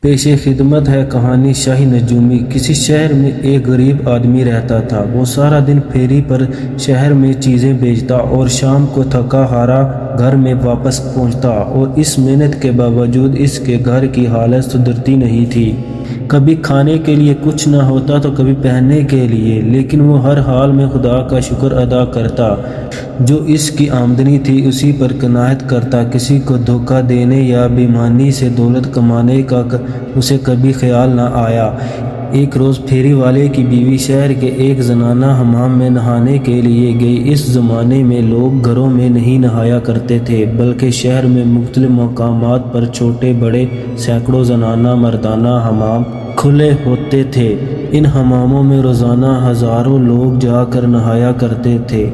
پیش خدمت ہے کہانی شاہی نجومی۔ کسی شہر میں ایک غریب آدمی رہتا تھا۔ وہ سارا دن پھیری پر شہر میں چیزیں بیچتا اور شام کو تھکا ہارا گھر میں واپس پہنچتا، اور اس محنت کے باوجود اس کے گھر کی حالت سدھرتی نہیں تھی۔ کبھی کھانے کے لیے کچھ نہ ہوتا تو کبھی پہننے کے لیے، لیکن وہ ہر حال میں خدا کا شکر ادا کرتا۔ جو اس کی آمدنی تھی اسی پر قناعت کرتا۔ کسی کو دھوکہ دینے یا بے ایمانی سے دولت کمانے کا اسے کبھی خیال نہ آیا۔ ایک روز پھیری والے کی بیوی شہر کے ایک زنانہ حمام میں نہانے کے لیے گئی۔ اس زمانے میں لوگ گھروں میں نہیں نہایا کرتے تھے، بلکہ شہر میں مختلف مقامات پر چھوٹے بڑے سینکڑوں زنانہ مردانہ حمام کھلے ہوتے تھے۔ ان حماموں میں روزانہ ہزاروں لوگ جا کر نہایا کرتے تھے۔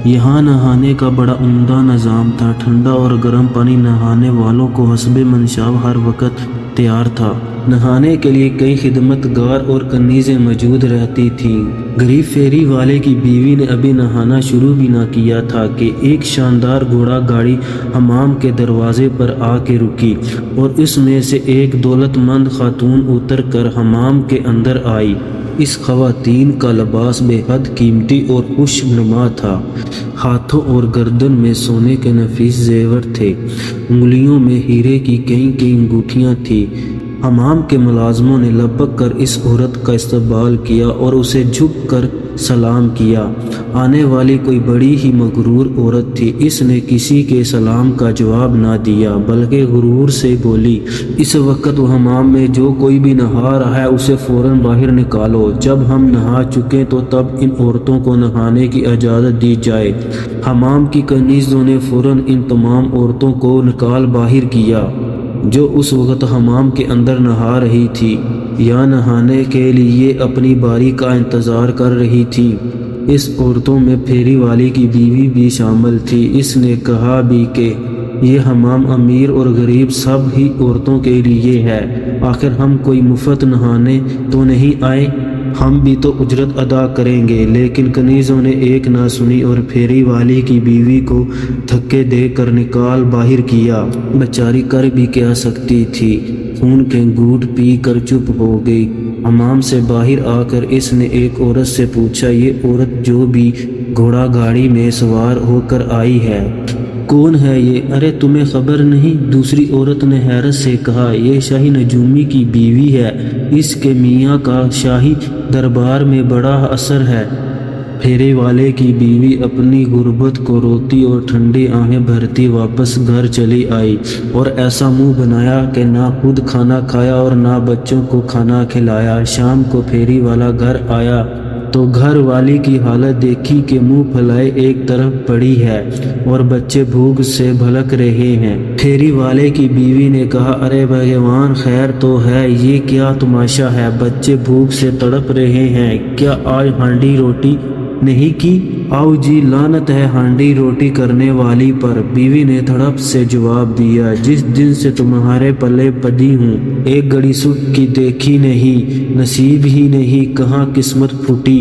یہاں نہانے کا بڑا عمدہ نظام تھا۔ ٹھنڈا اور گرم پانی نہانے والوں کو حسب منشاب ہر وقت تیار تھا۔ نہانے کے لیے کئی خدمت گار اور کنیزیں موجود رہتی تھیں۔ غریب پھیری والے کی بیوی نے ابھی نہانا شروع بھی نہ کیا تھا کہ ایک شاندار گھوڑا گاڑی حمام کے دروازے پر آ کے رکی، اور اس میں سے ایک دولت مند خاتون اتر کر حمام کے اندر آئی۔ اس خواتین کا لباس بے حد قیمتی اور خوش نما تھا۔ ہاتھوں اور گردن میں سونے کے نفیس زیور تھے، انگلیوں میں ہیرے کی کئی انگوٹھیاں تھیں۔ حمام کے ملازموں نے لپک کر اس عورت کا استقبال کیا اور اسے جھک کر سلام کیا۔ آنے والی کوئی بڑی ہی مغرور عورت تھی۔ اس نے کسی کے سلام کا جواب نہ دیا، بلکہ غرور سے بولی، اس وقت حمام میں جو کوئی بھی نہا رہا ہے اسے فوراً باہر نکالو۔ جب ہم نہا چکے تو تب ان عورتوں کو نہانے کی اجازت دی جائے۔ حمام کی کنیزوں نے فوراً ان تمام عورتوں کو نکال باہر کیا جو اس وقت حمام کے اندر نہا رہی تھی یا نہانے کے لیے اپنی باری کا انتظار کر رہی تھی۔ اس عورتوں میں پھیری والی کی بیوی بھی شامل تھی۔ اس نے کہا بھی کہ یہ حمام امیر اور غریب سب ہی عورتوں کے لیے ہے، آخر ہم کوئی مفت نہانے تو نہیں آئے، ہم بھی تو اجرت ادا کریں گے۔ لیکن کنیزوں نے ایک نہ سنی اور پھیری والی کی بیوی کو دھکے دے کر نکال باہر کیا۔ بیچاری کر بھی کیا سکتی تھی، خون کے گھونٹ پی کر چپ ہو گئی۔ حمام سے باہر آ کر اس نے ایک عورت سے پوچھا، یہ عورت جو بھی گھوڑا گاڑی میں سوار ہو کر آئی ہے کون ہے یہ؟ ارے تمہیں خبر نہیں؟ دوسری عورت نے حیرت سے کہا، یہ شاہی نجومی کی بیوی ہے، اس کے میاں کا شاہی دربار میں بڑا اثر ہے۔ پھیری والے کی بیوی اپنی غربت کو روتی اور ٹھنڈی آہیں بھرتی واپس گھر چلی آئی، اور ایسا منہ بنایا کہ نہ خود کھانا کھایا اور نہ بچوں کو کھانا کھلایا۔ شام کو پھیری والا گھر آیا تو گھر والی کی حالت دیکھی کہ منہ پھیلائے ایک طرف پڑی ہے اور بچے بھوک سے بھلک رہے ہیں۔ پھیری والے کی بیوی نے کہا، ارے بھگوان خیر تو ہے، یہ کیا تماشا ہے؟ بچے بھوک سے تڑپ رہے ہیں، کیا آج ہانڈی روٹی نہیں کی؟ آؤ جی، لعنت ہے ہانڈی روٹی کرنے والی پر۔ بیوی نے تڑپ سے جواب دیا، جس دن سے تمہارے پلے پڑی ہوں ایک گھڑی سکھ کی دیکھی نہیں، نصیب ہی نہیں، کہاں قسمت پھوٹی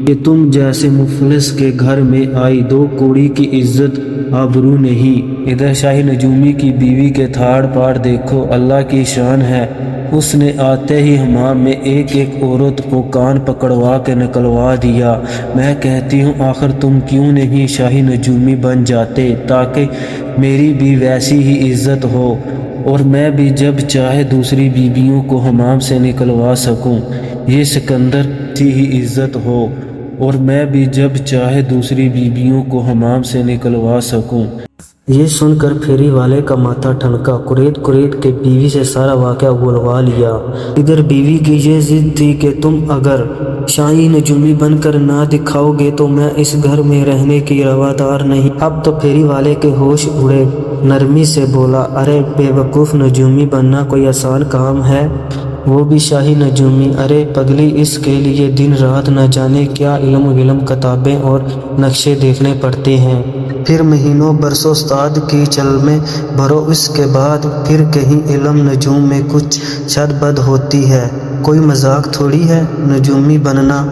کہ تم جیسے مفلس کے گھر میں آئی، دو کوڑی کی عزت آبرو نہیں۔ ادھر شاہی نجومی کی بیوی کے تھاڑ پاڑ دیکھو، اللہ کی شان ہے۔ اس نے آتے ہی حمام میں ایک عورت کو کان پکڑوا کے نکلوا دیا۔ میں کہتی ہوں آخر تم کیوں نہیں شاہی نجومی بن جاتے، تاکہ میری بھی ویسی ہی عزت ہو اور میں بھی جب چاہے دوسری بیویوں کو حمام سے نکلوا سکوں، یہ سکندر کی ہی عزت ہو اور میں بھی جب چاہے دوسری بیویوں کو حمام سے نکلوا سکوں۔ یہ سن کر پھیری والے کا ماتھا ٹھنکا، کریت کے بیوی سے سارا واقعہ بلوا لیا۔ ادھر بیوی کی یہ ضد تھی کہ تم اگر شاہی نجومی بن کر نہ دکھاؤ گے تو میں اس گھر میں رہنے کی روادار نہیں۔ اب تو پھیری والے کے ہوش اڑے، نرمی سے بولا، ارے بے وقوف، نجومی بننا کوئی آسان کام ہے، وہ بھی شاہی نجومی؟ ارے پگلی، اس کے لیے دن رات نہ جانے کیا علم کتابیں اور نقشے دیکھنے پڑتے ہیں، پھر مہینوں برسوں استاد کی چل میں بھرو، اس کے بعد پھر کہیں علم نجوم میں کچھ شد بد ہوتی ہے، کوئی مذاق تھوڑی ہے نجومی بننا۔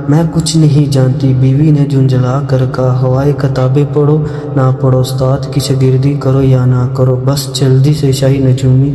میں کچھ نہیں جانتی، بیوی نے جھنجھلا کر کہا، ہوائے کتابیں پڑھو نہ پڑھو، استاد کی شاگردی کرو یا نہ کرو، بس جلدی سے شاہی نجومی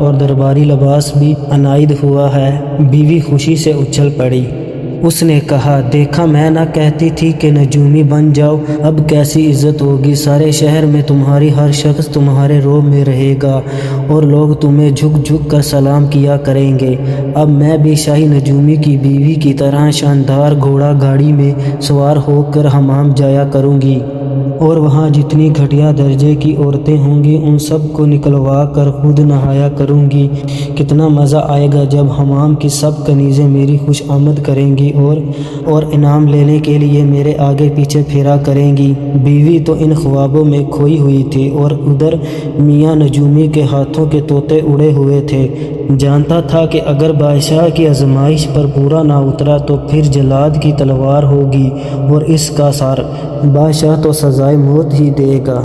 اور درباری لباس بھی عنایت ہوا ہے۔ بیوی خوشی سے اچھل پڑی۔ اس نے کہا، دیکھا میں نہ کہتی تھی کہ نجومی بن جاؤ، اب کیسی عزت ہوگی، سارے شہر میں تمہاری ہر شخص تمہارے روب میں رہے گا اور لوگ تمہیں جھک جھک کر سلام کیا کریں گے۔ اب میں بھی شاہی نجومی کی بیوی کی طرح شاندار گھوڑا گاڑی میں سوار ہو کر حمام جایا کروں گی، اور وہاں جتنی گھٹیا درجے کی عورتیں ہوں گی ان سب کو نکلوا کر خود نہایا کروں گی۔ کتنا مزہ آئے گا جب حمام کی سب کنیزیں میری خوش آمد کریں گی اور انعام لینے کے لیے میرے آگے پیچھے پھیرا کریں گی۔ بیوی تو ان خوابوں میں کھوئی ہوئی تھی اور ادھر میاں نجومی کے ہاتھوں کے طوطے اڑے ہوئے تھے۔ جانتا تھا کہ اگر بادشاہ کی آزمائش پر پورا نہ اترا تو پھر جلاد کی تلوار ہوگی اور اس کا سار بادشاہ تو سزائے موت ہی دے گا۔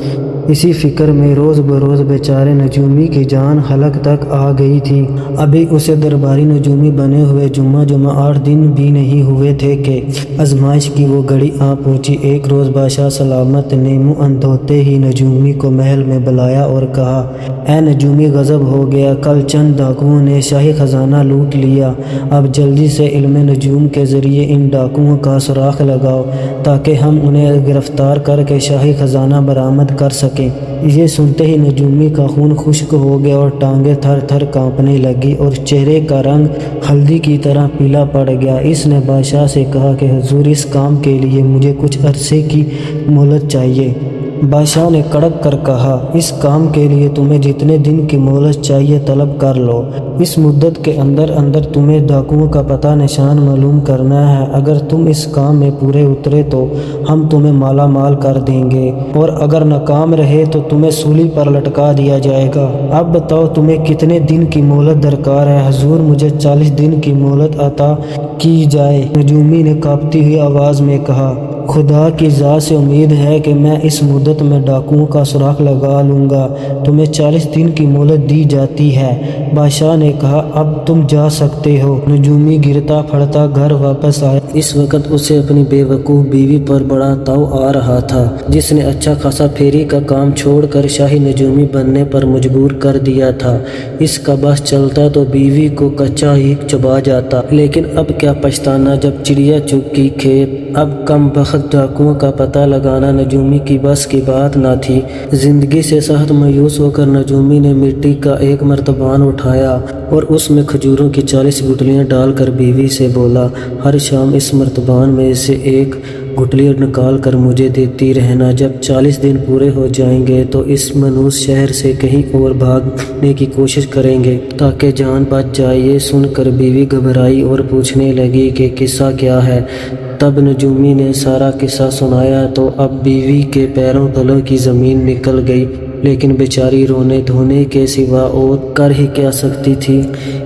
اسی فکر میں روز بروز بیچارے نجومی کی جان حلق تک آ گئی تھی۔ ابھی اسے درباری نجومی بنے ہوئے جمعہ 8 دن بھی نہیں ہوئے تھے کہ آزمائش کی وہ گھڑی آ پہنچی۔ ایک روز بادشاہ سلامت نے منہ اندھوتے ہی نجومی کو محل میں بلایا اور کہا، اے نجومی، غضب ہو گیا، کل چند ڈاکوؤں نے شاہی خزانہ لوٹ لیا، اب جلدی سے علم نجوم کے ذریعے ان ڈاکوؤں کا سراغ لگاؤ تاکہ ہم انہیں گرفتار کر کے شاہی خزانہ برآمد کر سکیں۔ یہ سنتے ہی نجومی کا خون خشک ہو گیا اور ٹانگیں تھر تھر کانپنے لگی اور چہرے کا رنگ ہلدی کی طرح پیلا پڑ گیا۔ اس نے بادشاہ سے کہا کہ حضور، اس کام کے لیے مجھے کچھ عرصے کی مہلت چاہیے۔ بادشاہ نے کڑک کر کہا، اس کام کے لیے تمہیں جتنے دن کی مہلت چاہیے طلب کر لو۔ اس مدت کے اندر اندر تمہیں ڈاکوؤں کا پتہ نشان معلوم کرنا ہے۔ اگر تم اس کام میں پورے اترے تو ہم تمہیں مالا مال کر دیں گے، اور اگر ناکام رہے تو تمہیں سولی پر لٹکا دیا جائے گا۔ اب بتاؤ تمہیں کتنے دن کی مہلت درکار ہے؟ حضور، مجھے 40 دن کی مہلت عطا کی جائے۔ نجومی نے کانپتی ہوئی آواز میں کہا، خدا کی ذات سے امید ہے کہ میں اس مدت میں ڈاکوؤں کا سراغ لگا لوں گا۔ تمہیں 40 دن کی مہلت دی جاتی ہے۔ بادشاہ نے کہا، اب تم جا سکتے ہو۔ نجومی گرتا پھڑتا گھر واپس آیا۔ اس وقت اسے اپنی بے وقوف بیوی پر بڑا تاؤ آ رہا تھا، جس نے اچھا خاصا پھیری کا کام چھوڑ کر شاہی نجومی بننے پر مجبور کر دیا تھا۔ اس کا بس چلتا تو بیوی کو کچا ہی چبا جاتا، لیکن اب کیا پچھتانا جب چڑیا چگ گئی کھیت۔ اب کم بخت ڈاکوؤں کا پتہ لگانا نجومی کی بس کی بات نہ تھی۔ زندگی سے سخت مایوس ہو کر نجومی نے مٹی کا ایک مرتبان اٹھایا اور اس میں کھجوروں کی 40 گٹلیاں ڈال کر بیوی سے بولا، ہر شام اس مرتبان میں سے ایک گٹلی نکال کر مجھے دیتی رہنا۔ جب 40 دن پورے ہو جائیں گے تو اس منحوس شہر سے کہیں اور بھاگنے کی کوشش کریں گے تاکہ جان بچ جائے۔ یہ سن کر بیوی گھبرائی اور پوچھنے لگی کہ قصہ کیا ہے۔ تب نجومی نے سارا قصہ سنایا تو اب بیوی کے پیروں تلوں کی زمین نکل گئی، لیکن بیچاری رونے دھونے کے سوا اور کر ہی کیا سکتی تھی۔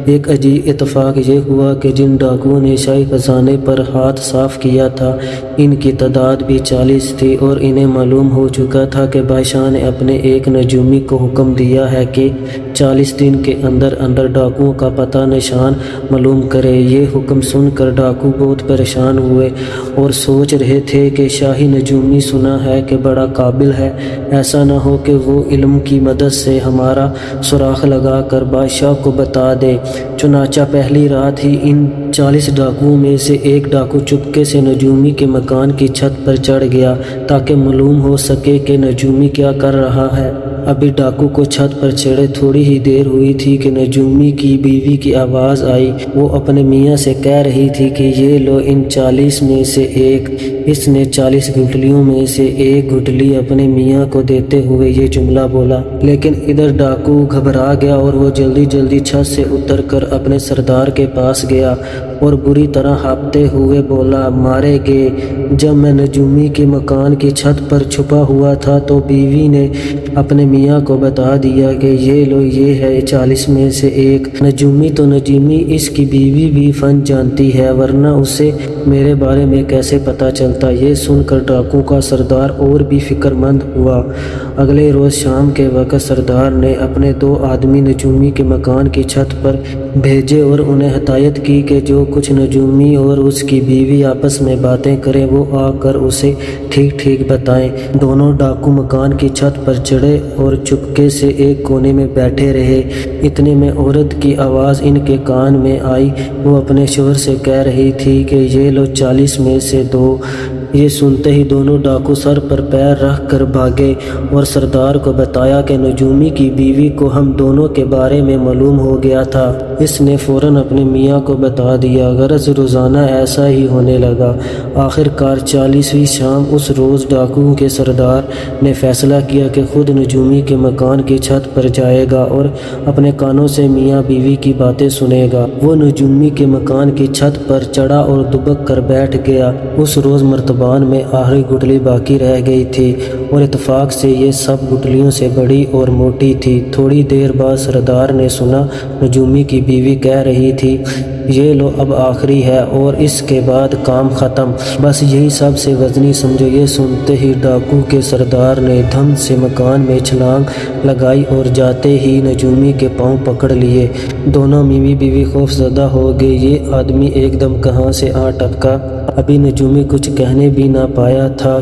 ایک عجیب اتفاق یہ ہوا کہ جن ڈاکوؤں نے شاہی خزانے پر ہاتھ صاف کیا تھا، ان کی تعداد بھی 40 تھی، اور انہیں معلوم ہو چکا تھا کہ بادشاہ نے اپنے ایک نجومی کو حکم دیا ہے کہ 40 دن کے اندر اندر ڈاکوؤں کا پتہ نشان معلوم کرے۔ یہ حکم سن کر ڈاکو بہت پریشان ہوئے اور سوچ رہے تھے کہ شاہی نجومی سنا ہے کہ بڑا قابل ہے، ایسا نہ ہو کہ وہ علم کی مدد سے ہمارا سراغ لگا کر بادشاہ کو بتا دے۔ چنانچہ پہلی رات ہی ان 40 ڈاکوؤں میں سے ایک ڈاکو چپکے سے نجومی کے مکان کی چھت پر چڑھ گیا تاکہ معلوم ہو سکے کہ نجومی کیا کر رہا ہے۔ ابھی ڈاکو کو چھت پر چڑھے تھوڑی ہی دیر ہوئی تھی کہ نجومی کی بیوی کی آواز آئی۔ وہ اپنے میاں سے کہہ رہی تھی کہ یہ لو ان 40 میں سے ایک۔ اس نے 40 گٹلیوں میں سے ایک گٹلی اپنے میاں کو دیتے ہوئے یہ جملہ بولا، لیکن ادھر ڈاکو گھبرا گیا اور وہ جلدی جلدی چھت سے اتر کر اپنے سردار کے پاس گیا اور بری طرح ہانپتے ہوئے بولا، مارے گے۔ جب میں نجومی کے مکان کی چھت پر چھپا ہوا تھا تو بیوی نے اپنے میاں کو بتا دیا کہ یہ لو، یہ ہے 40 میں سے ایک۔ نجومی تو نجومی، اس کی بیوی بھی فن جانتی ہے، ورنہ اسے میرے بارے میں کیسے پتہ چلتا۔ یہ سن کر ڈاکو کا سردار اور بھی فکر مند ہوا۔ اگلے روز شام کے وقت سردار نے اپنے 2 آدمی نجومی کے مکان کی چھت پر بھیجے اور انہیں ہدایت کی کہ جو کچھ نجومی اور اس کی بیوی آپس میں باتیں کریں وہ آ کر اسے ٹھیک ٹھیک بتائیں۔ دونوں ڈاکو مکان کی چھت پر چڑھے اور چپکے سے ایک کونے میں بیٹھے رہے۔ اتنے میں عورت کی آواز ان کے کان میں آئی۔ وہ اپنے شوہر سے کہہ رہی تھی کہ یہ لو 40 میں سے دو۔ یہ سنتے ہی دونوں ڈاکو سر پر پیر رکھ کر بھاگے اور سردار کو بتایا کہ نجومی کی بیوی کو ہم دونوں کے بارے میں معلوم ہو گیا تھا۔ اس نے فوراً اپنے میاں کو بتا دیا۔ غرض روزانہ ایسا ہی ہونے لگا۔ آخر کار 40ویں شام اس روز ڈاکوؤں کے سردار نے فیصلہ کیا کہ خود نجومی کے مکان کی چھت پر جائے گا اور اپنے کانوں سے میاں بیوی کی باتیں سنے گا۔ وہ نجومی کے مکان کی چھت پر چڑھا اور دبک کر بیٹھ گیا۔ اس روز مرتبان میں آخری گٹلی باقی رہ گئی تھی اور اتفاق سے یہ سب گٹلیوں سے بڑی اور موٹی تھی۔ تھوڑی دیر بعد سردار نے سنا نجومی کی بیوی کہہ رہی تھی، یہ لو اب آخری ہے اور اس کے بعد کام ختم، بس یہی سب سے وزنی سمجھو۔ یہ سنتے ہی ڈاکو کے سردار نے دھم سے مکان میں چھلانگ لگائی اور جاتے ہی نجومی کے پاؤں پکڑ لیے۔ دونوں میاں بیوی خوف زدہ ہو گئے۔ یہ آدمی ایک دم کہاں سے آ ٹپکا؟ ابھی نجومی کچھ کہنے بھی نہ پایا تھا،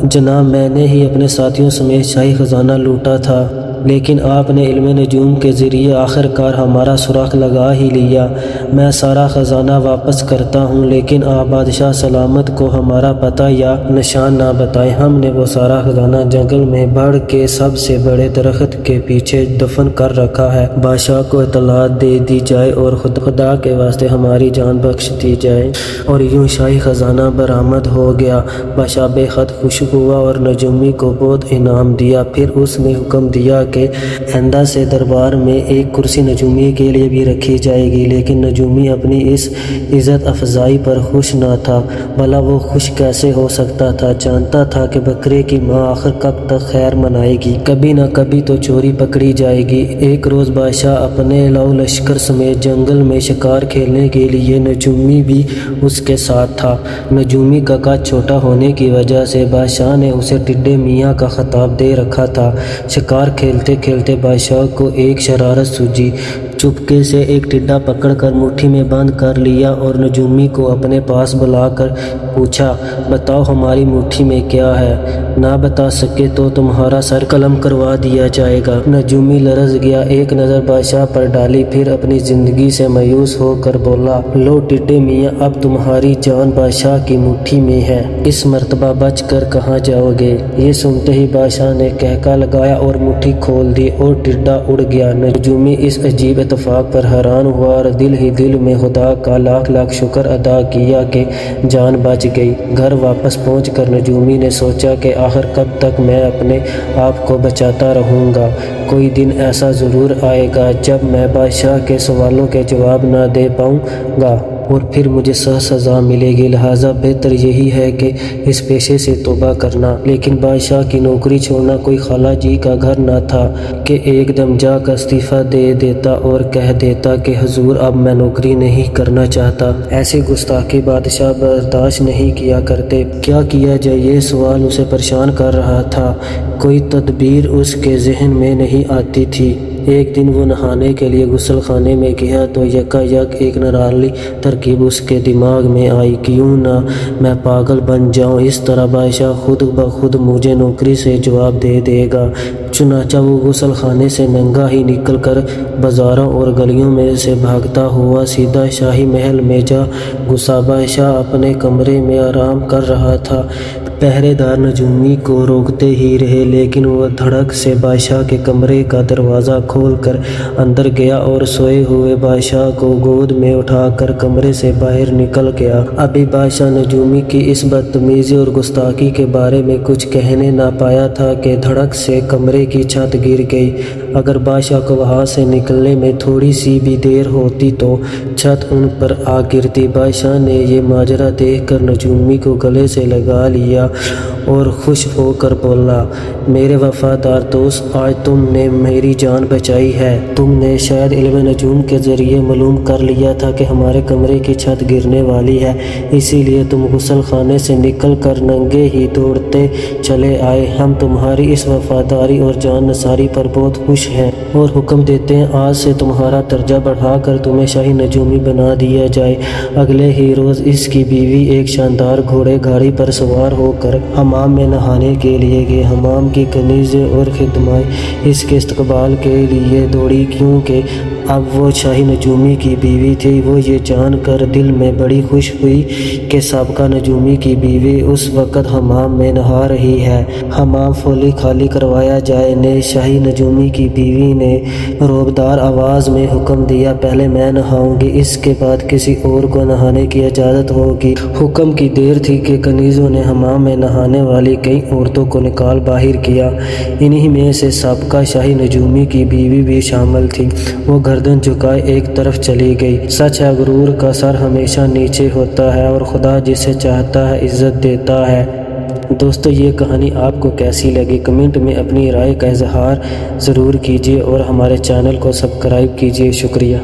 جناب میں نے ہی اپنے ساتھیوں سمیت شاہی خزانہ لوٹا تھا، لیکن آپ نے علم نجوم کے ذریعے آخر کار ہمارا سراغ لگا ہی لیا۔ میں سارا خزانہ واپس کرتا ہوں، لیکن آپ بادشاہ سلامت کو ہمارا پتہ یا نشان نہ بتائیں۔ ہم نے وہ سارا خزانہ جنگل میں بڑھ کے سب سے بڑے درخت کے پیچھے دفن کر رکھا ہے۔ بادشاہ کو اطلاع دے دی جائے اور خدا کے واسطے ہماری جان بخش دی جائے۔ اور یوں شاہی خزانہ برآمد ہو گیا۔ بادشاہ بے حد خوش ہوا اور نجومی کو بہت انعام دیا۔ پھر اس نے حکم دیا کہ آئندہ سے دربار میں ایک کرسی نجومی کے لیے بھی رکھی جائے گی، لیکن نجومی اپنی اس عزت افزائی پر خوش نہ تھا۔ بھلا وہ خوش کیسے ہو سکتا تھا؟ جانتا تھا کہ بکرے کی ماں آخر کب تک خیر منائے گی، کبھی نہ کبھی تو چوری پکڑی جائے گی۔ ایک روز بادشاہ اپنے لو لشکر سمیت جنگل میں شکار کھیلنے کے لیے، نجومی بھی اس کے ساتھ تھا۔ نجومی کا قد چھوٹا ہونے کی وجہ سے بادشاہ نے اسے ٹڈے میاں کا خطاب دے رکھا تھا۔ شکار کھیلتے کھیلتے بادشاہ کو ایک شرارت سوجی۔ چپکے سے ایک ٹڈا پکڑ کر مٹھی میں بند کر لیا اور نجومی کو اپنے پاس بلا کر پوچھا، بتاؤ ہماری مٹھی میں کیا ہے؟ نہ بتا سکے تو تمہارا سر قلم کروا دیا جائے گا۔ نجومی لرز گیا، ایک نظر بادشاہ پر ڈالی، پھر اپنی زندگی سے مایوس ہو کر بولا، لو ٹڈے میاں اب تمہاری جان بادشاہ کی مٹھی میں ہے، اس مرتبہ بچ کر کہاں جاؤ گے؟ یہ سنتے ہی بادشاہ نے کہکا لگایا اور مٹھی کھول دی اور ٹڈا اڑ گیا۔ نجومی اس عجیب اتفاق پر حیران ہوا اور دل ہی دل میں خدا کا لاکھ لاکھ شکر ادا کیا کہ جان بچ گئی۔ گھر واپس پہنچ کر نجومی نے سوچا کہ آخر کب تک میں اپنے آپ کو بچاتا رہوں گا؟ کوئی دن ایسا ضرور آئے گا جب میں بادشاہ کے سوالوں کے جواب نہ دے پاؤں گا اور پھر مجھے سخت سزا ملے گی، لہٰذا بہتر یہی ہے کہ اس پیشے سے توبہ کرنا۔ لیکن بادشاہ کی نوکری چھوڑنا کوئی خالہ جی کا گھر نہ تھا کہ ایک دم جا کر استعفیٰ دے دیتا اور کہہ دیتا کہ حضور اب میں نوکری نہیں کرنا چاہتا۔ ایسی گستاخی بادشاہ برداشت نہیں کیا کرتے۔ کیا کیا جائے، یہ سوال اسے پریشان کر رہا تھا۔ کوئی تدبیر اس کے ذہن میں نہیں آتی تھی۔ ایک دن وہ نہانے کے لیے غسل خانے میں گیا تو یکایک ایک نرالی ترکیب اس کے دماغ میں آئی، کیوں نہ میں پاگل بن جاؤں، اس طرح بادشاہ خود بخود مجھے نوکری سے جواب دے دے گا۔ چنانچہ وہ غسل خانے سے ننگا ہی نکل کر بازاروں اور گلیوں میں سے بھاگتا ہوا سیدھا شاہی محل میں جا گھسا۔ بادشاہ اپنے کمرے میں آرام کر رہا تھا۔ پہرے دار نجومی کو روکتے ہی رہے، لیکن وہ دھڑک سے بادشاہ کے کمرے کا دروازہ کھول کر اندر گیا اور سوئے ہوئے بادشاہ کو گود میں اٹھا کر کمرے سے باہر نکل گیا۔ ابھی بادشاہ نجومی کی اس بدتمیزی اور گستاخی کے بارے میں کچھ کہنے نہ پایا تھا کہ دھڑک سے کمرے کی چھت گر گئی۔ اگر بادشاہ کو وہاں سے نکلنے میں تھوڑی سی بھی دیر ہوتی تو چھت ان پر آ گرتی۔ بادشاہ نے یہ ماجرا دیکھ کر نجومی کو گلے سے لگا لیا اور خوش ہو کر بولا، میرے وفادار دوست، آج تم نے میری جان بچائی ہے۔ تم نے شاید علم نجوم کے ذریعے معلوم کر لیا تھا کہ ہمارے کمرے کی چھت گرنے والی ہے، اسی لیے تم غسل خانے سے نکل کر ننگے ہی دوڑتے چلے آئے۔ ہم تمہاری اس وفاداری اور جان نثاری پر بہت خوش ہیں اور حکم دیتے ہیں آج سے تمہارا درجہ بڑھا کر تمہیں شاہی نجومی بنا دیا جائے۔ اگلے ہی روز اس کی بیوی ایک شاندار گھوڑے گاڑی پر سوار ہو کر حمام میں نہانے کے لیے گئے۔ حمام کی کنیزیں اور خدمائیں اس کے استقبال کے لیے دوڑی، کیونکہ اب وہ شاہی نجومی کی بیوی تھی۔ وہ یہ جان کر دل میں بڑی خوش ہوئی کہ سابقہ نجومی کی بیوی اس وقت حمام میں نہا رہی ہے۔ حمام فوری خالی کروایا جائے۔ نے شاہی نجومی کی بیوی نے روبدار آواز میں حکم دیا، پہلے میں نہاؤں گی، اس کے بعد کسی اور کو نہانے کی اجازت ہوگی۔ حکم کی دیر تھی کہ کنیزوں نے حمام میں نہانے والی کئی عورتوں کو نکال باہر کیا۔ انہی میں سے سابقہ شاہی نجومی کی بیوی بھی شامل تھی۔ وہ گردن جھکائے ایک طرف چلی گئی۔ سچ ہے، غرور کا سر ہمیشہ نیچے ہوتا ہے اور خدا جسے چاہتا ہے عزت دیتا ہے۔ دوستو، یہ کہانی آپ کو کیسی لگی؟ کمنٹ میں اپنی رائے کا اظہار ضرور کیجیے اور ہمارے چینل کو سبسکرائب کیجیے۔ شکریہ۔